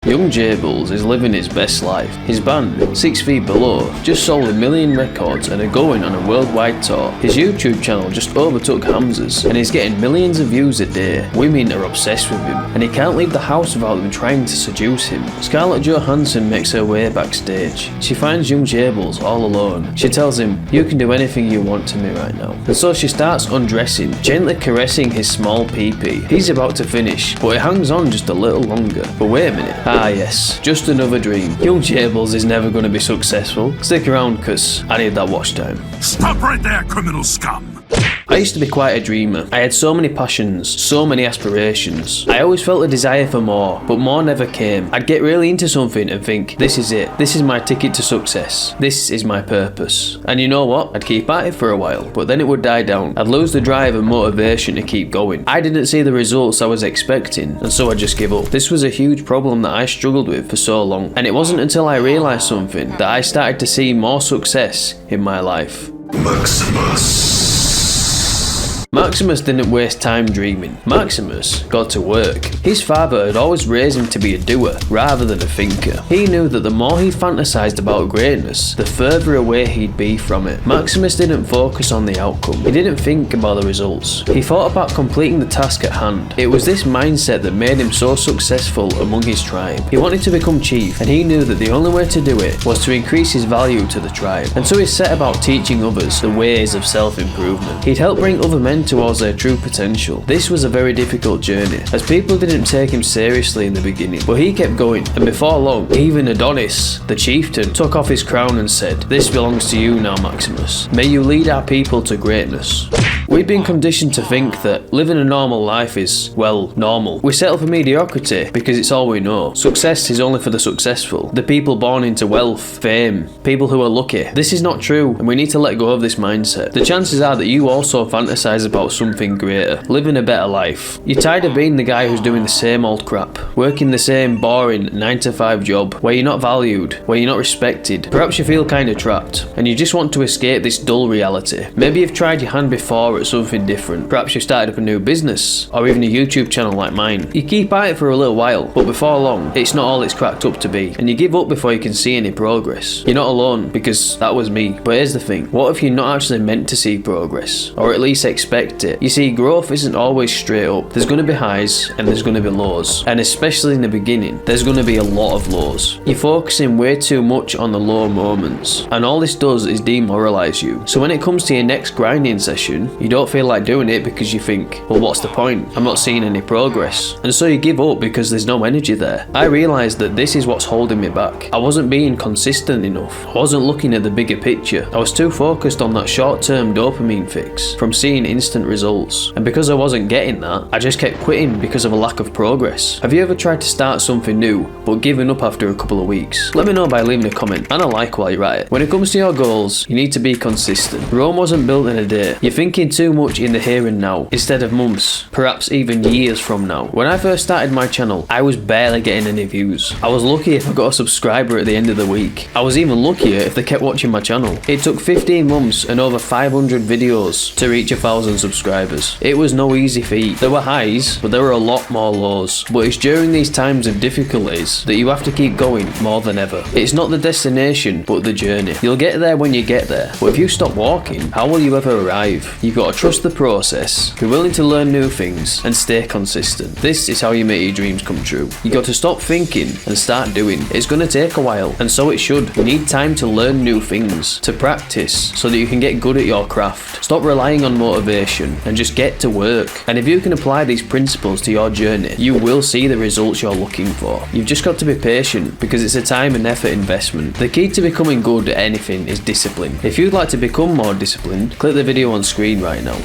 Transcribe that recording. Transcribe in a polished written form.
Young Jables is living his best life. His band, 6 Feet Below, just sold 1 million records and are going on a worldwide tour. His YouTube channel just overtook Hamza's and he's getting millions of views a day. Women are obsessed with him and he can't leave the house without them trying to seduce him. Scarlett Johansson makes her way backstage. She finds young Jables all alone. She tells him, "You can do anything you want to me right now." And so she starts undressing, gently caressing his small pee-pee. He's about to finish, but it hangs on just a little longer. But wait a minute. Ah yes, just another dream. Young Jables is never going to be successful. Stick around cause I need that watch time. Stop right there, criminal scum! I used to be quite a dreamer. I had so many passions, so many aspirations. I always felt a desire for more, but more never came. I'd get really into something and think, this is it. This is my ticket to success. This is my purpose. And you know what? I'd keep at it for a while, but then it would die down. I'd lose the drive and motivation to keep going. I didn't see the results I was expecting, and so I just give up. This was a huge problem that I struggled with for so long, and it wasn't until I realised something that I started to see more success in my life. Maximus didn't waste time dreaming. Maximus got to work. His father had always raised him to be a doer rather than a thinker. He knew that the more he fantasized about greatness, the further away he'd be from it. Maximus didn't focus on the outcome. He didn't think about the results. He thought about completing the task at hand. It was this mindset that made him so successful among his tribe. He wanted to become chief, and he knew that the only way to do it was to increase his value to the tribe. And so he set about teaching others the ways of self-improvement. He'd help bring other men towards their true potential. This was a very difficult journey, as people didn't take him seriously in the beginning, but he kept going, and before long, even Adonis, the chieftain, took off his crown and said, "This belongs to you now, Maximus. May you lead our people to greatness." We've been conditioned to think that living a normal life is, well, normal. We settle for mediocrity because it's all we know. Success is only for the successful, the people born into wealth, fame, people who are lucky. This is not true, and we need to let go of this mindset. The chances are that you also fantasize about something greater, living a better life. You're tired of being the guy who's doing the same old crap, working the same boring 9-to-5 job, where you're not valued, where you're not respected. Perhaps you feel kind of trapped, and you just want to escape this dull reality. Maybe you've tried your hand before at something different. Perhaps you've started up a new business, or even a YouTube channel like mine. You keep at it for a little while, but before long, it's not all it's cracked up to be, and you give up before you can see any progress. You're not alone, because that was me. But here's the thing, what if you're not actually meant to see progress, or at least expect it? You see, growth isn't always straight up. There's going to be highs, and there's going to be lows, and especially in the beginning, there's going to be a lot of lows. You're focusing way too much on the low moments, and all this does is demoralize you. So when it comes to your next grinding session, you don't feel like doing it because you think, well, what's the point? I'm not seeing any progress. And so you give up because there's no energy there. I realized that this is what's holding me back. I wasn't being consistent enough. I wasn't looking at the bigger picture. I was too focused on that short-term dopamine fix from seeing instant results. And because I wasn't getting that, I just kept quitting because of a lack of progress. Have you ever tried to start something new, but given up after a couple of weeks? Let me know by leaving a comment and a like while you're at it. When it comes to your goals, you need to be consistent. Rome wasn't built in a day. You're thinking too much in the here and now, instead of months, perhaps even years from now. When I first started my channel, I was barely getting any views. I was lucky if I got a subscriber at the end of the week. I was even luckier if they kept watching my channel. It took 15 months and over 500 videos to reach 1,000 subscribers. It was no easy feat. There were highs, but there were a lot more lows. But it's during these times of difficulties that you have to keep going more than ever. It's not the destination, but the journey. You'll get there when you get there, but if you stop walking, how will you ever arrive? You've got to trust the process, be willing to learn new things, and stay consistent. This is how you make your dreams come true. You got to stop thinking and start doing. It's going to take a while, and so it should. You need time to learn new things, to practice, so that you can get good at your craft. Stop relying on motivation and just get to work. And if you can apply these principles to your journey, you will see the results you're looking for. You've just got to be patient, because it's a time and effort investment. The key to becoming good at anything is discipline. If you'd like to become more disciplined, click the video on screen right now.